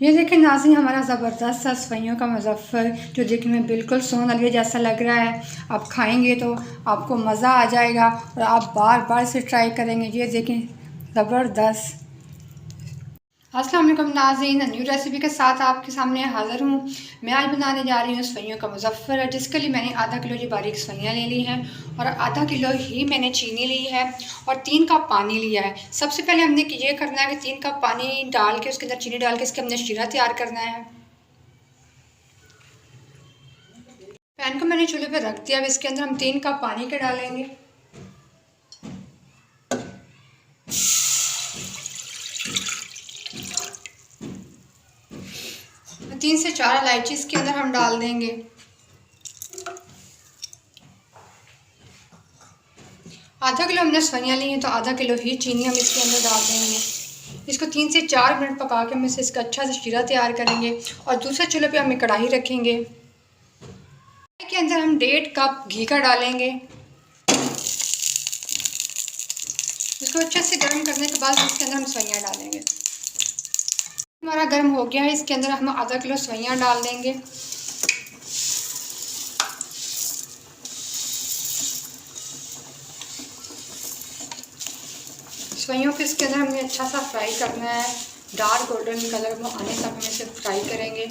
ये देखें नाज़रीन, हमारा ज़बरदस्त सा सफाइयों का मुज़फ़्फ़र जो देखने में बिल्कुल सोन अली जैसा लग रहा है। आप खाएंगे तो आपको मज़ा आ जाएगा और आप बार बार इसे ट्राई करेंगे। ये देखें, ज़बरदस्त। अस्सलाम वालेकुम नाज़रीन, न्यू रेसिपी के साथ आपके सामने हाज़िर हूँ। मैं आज बनाने जा रही हूँ सफाइयों का मुज़फ़्फ़र, जिसके लिए मैंने आधा किलो जी बारीक सफाइयाँ ले ली हैं और आधा किलो ही मैंने चीनी ली है और 3 कप पानी लिया है। सबसे पहले हमने ये करना है कि 3 कप पानी डाल के उसके अंदर चीनी डाल के इसके हमने शीरा तैयार करना है। पैन को मैंने चूल्हे पर रख दिया। अब इसके अंदर हम 3 कप पानी के डालेंगे। 3 से 4 इलायची इसके अंदर हम डाल देंगे। आधा किलो हमने सफाइयाँ ली हैं तो आधा किलो ही चीनी हम इसके अंदर डाल देंगे। इसको 3 से 4 मिनट पका के हम इसका अच्छा सा शीरा तैयार करेंगे और दूसरे चूल्हे पे हम कढ़ाई रखेंगे। के अंदर हम 1.5 कप घी का डालेंगे। इसको अच्छे से गर्म करने के बाद इसके अंदर हम सफाइयाँ डालेंगे। हमारा गर्म हो गया है, इसके अंदर हम आधा किलो सफाइयाँ डाल देंगे। सफाइयों को इसके अंदर हमें अच्छा सा फ्राई करना है। डार्क गोल्डन कलर में आने तक हम इसे फ्राई करेंगे।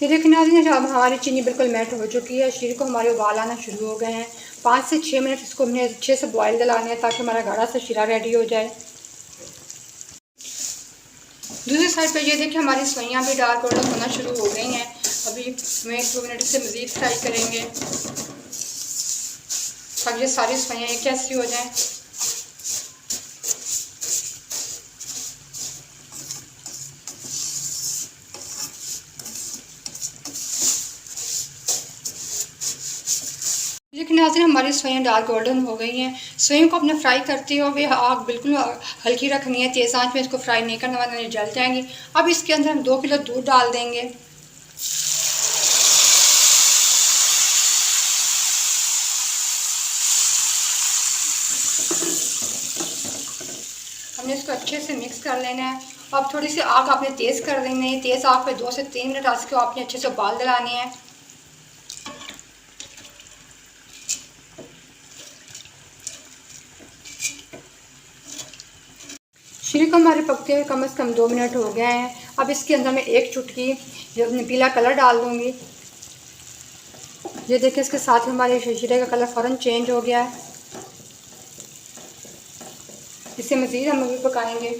ये देखिए नाज़रीन, अब हमारी चीनी बिल्कुल मेल्ट हो चुकी है। शीर को हमारे उबाल आना शुरू हो गए हैं। 5 से 6 मिनट इसको हमने अच्छे से बॉयल दिलाने हैं ताकि हमारा गाढ़ा सा शीरा रेडी हो जाए। दूसरी साइड पे ये देखिए हमारी सफाइयाँ भी डार्क गोल्डन होना शुरू हो गई हैं। अभी हमें 1-2 मिनट से मज़ीद फ्राई करेंगे ताकि ये सारी सफाइयाँ एक जैसी हो जाएँ। लेकिन नाज़रीन, हमारी सफाइयाँ डार्क गोल्डन हो गई हैं। सफाइयों को अपने फ्राई करते हुए आग बिल्कुल हल्की रखनी है, तेज़ आंच में इसको फ्राई नहीं करना वरना जल जाएंगी। अब इसके अंदर हम 2 किलो दूध डाल देंगे। हमने इसको अच्छे से मिक्स कर लेना है। अब थोड़ी सी आग आपने तेज़ कर देनी है। तेज़ आग पे 2 से 3 मिनट इसको आपने अच्छे से उबाल दिलानी है। शीरे को हमारे पकते हुए कम से कम 2 मिनट हो गए हैं। अब इसके अंदर मैं 1 चुटकी पीला कलर डाल दूँगी। ये देखिए, इसके साथ हमारे शीरे का कलर फ़ौरन चेंज हो गया है। इसे मज़ीद हम अभी पकाएंगे।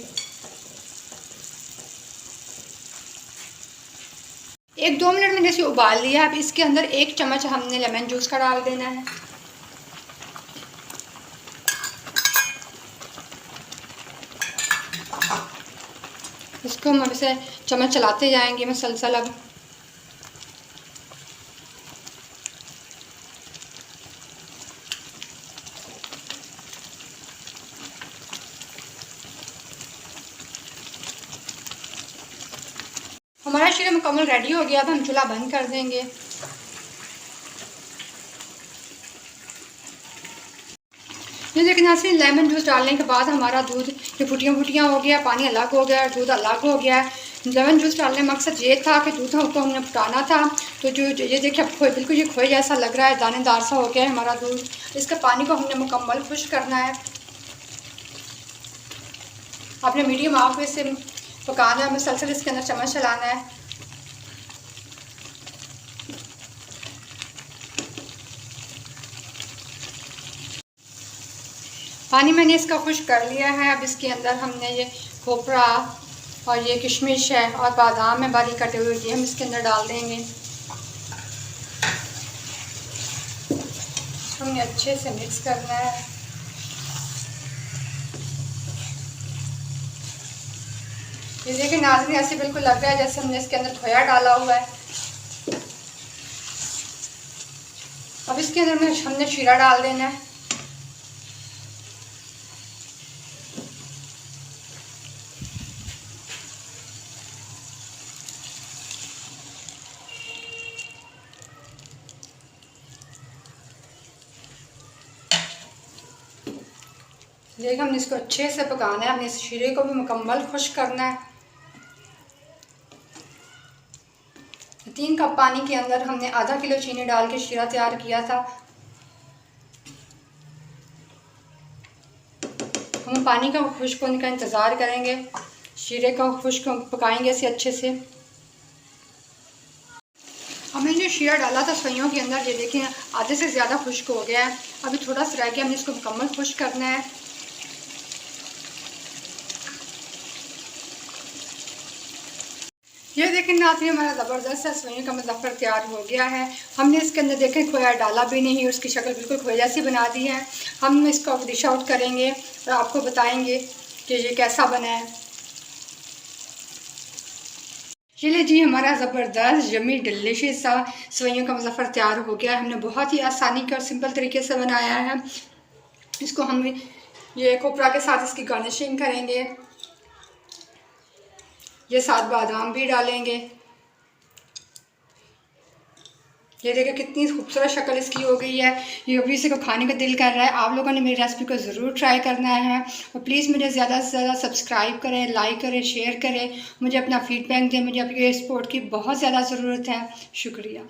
1-2 मिनट मैंने इसे उबाल लिया। अब इसके अंदर 1 चम्मच हमने लेमन जूस का डाल देना है। इसको हम इसे चम्मच चलाते जाएंगे मुसलसल। अब हमारा शीरा मुकम्मल रेडी हो गया। अब हम चूल्हा बंद कर देंगे। ये देखिए नाज़रीन, लेमन जूस डालने के बाद हमारा दूध ये फुटियाँ हो गया, पानी अलग हो गया, दूध अलग हो गया है। लेमन जूस डालने का मकसद ये था कि दूध को हमने फुटाना था। तो जो ये देखिए अब खोए बिल्कुल ये खोए जैसा लग रहा है, दानेदार सा हो गया है हमारा दूध। इसके पानी को हमने मुकम्मल खुश करना है। आपने मीडियम आंच पे इसे पकाना है, मुसलसल इसके अंदर चम्मच चलाना है। पानी मैंने इसका खुश कर लिया है। अब इसके अंदर हमने ये खोपरा और ये किशमिश है और बादाम है बारीक कटे हुए, ये हम इसके अंदर डाल देंगे। हमने अच्छे से मिक्स करना है। ये देखिए नाज़रीन, ऐसे बिल्कुल लग रहा है जैसे हमने इसके अंदर खोया डाला हुआ है। अब इसके अंदर हमने शीरा डाल देना है। देखिए हमने इसको अच्छे से पकाना है, हमने इस शीरे को भी मुकम्मल खुश्क करना है। 3 कप पानी के अंदर हमने आधा किलो चीनी डाल के शीरा तैयार किया था। हम पानी का खुश्क होने का इंतज़ार करेंगे, शीरे का खुश्क पकाएंगे इसे अच्छे से। हमने जो शीरा डाला था सइयों के अंदर, ये देखें आधे से ज़्यादा खुश्क हो गया है। अभी थोड़ा सा रह गया, हमने इसको मुकम्मल खुश्क करना है। ये देखें नाज़रीन, हमारा ज़बरदस्त सा सइयों का मुज़फ़्फ़र तैयार हो गया है। हमने इसके अंदर देखें खोया डाला भी नहीं, उसकी शक्ल बिल्कुल खोया जैसी बना दी है। हम इसको डिश आउट करेंगे और आपको बताएंगे कि ये कैसा बना है। चलिए जी, हमारा ज़बरदस्त यम्मी डिलीशियस सा सइयों का मुज़फ़्फ़र तैयार हो गया है। हमने बहुत ही आसानी के और सिंपल तरीके से बनाया है। इसको हम ये कोपरा के साथ इसकी गार्निशिंग करेंगे, ये साथ बादाम भी डालेंगे। ये देखिए कितनी खूबसूरत शक्ल इसकी हो गई है। ये अभी इसी को खाने का दिल कर रहा है। आप लोगों ने मेरी रेसिपी को ज़रूर ट्राई करना है और प्लीज़ मुझे ज़्यादा से ज़्यादा सब्सक्राइब करें, लाइक करें, शेयर करें, मुझे अपना फीडबैक दें। मुझे आपके सपोर्ट की बहुत ज़्यादा ज़रूरत है। शुक्रिया।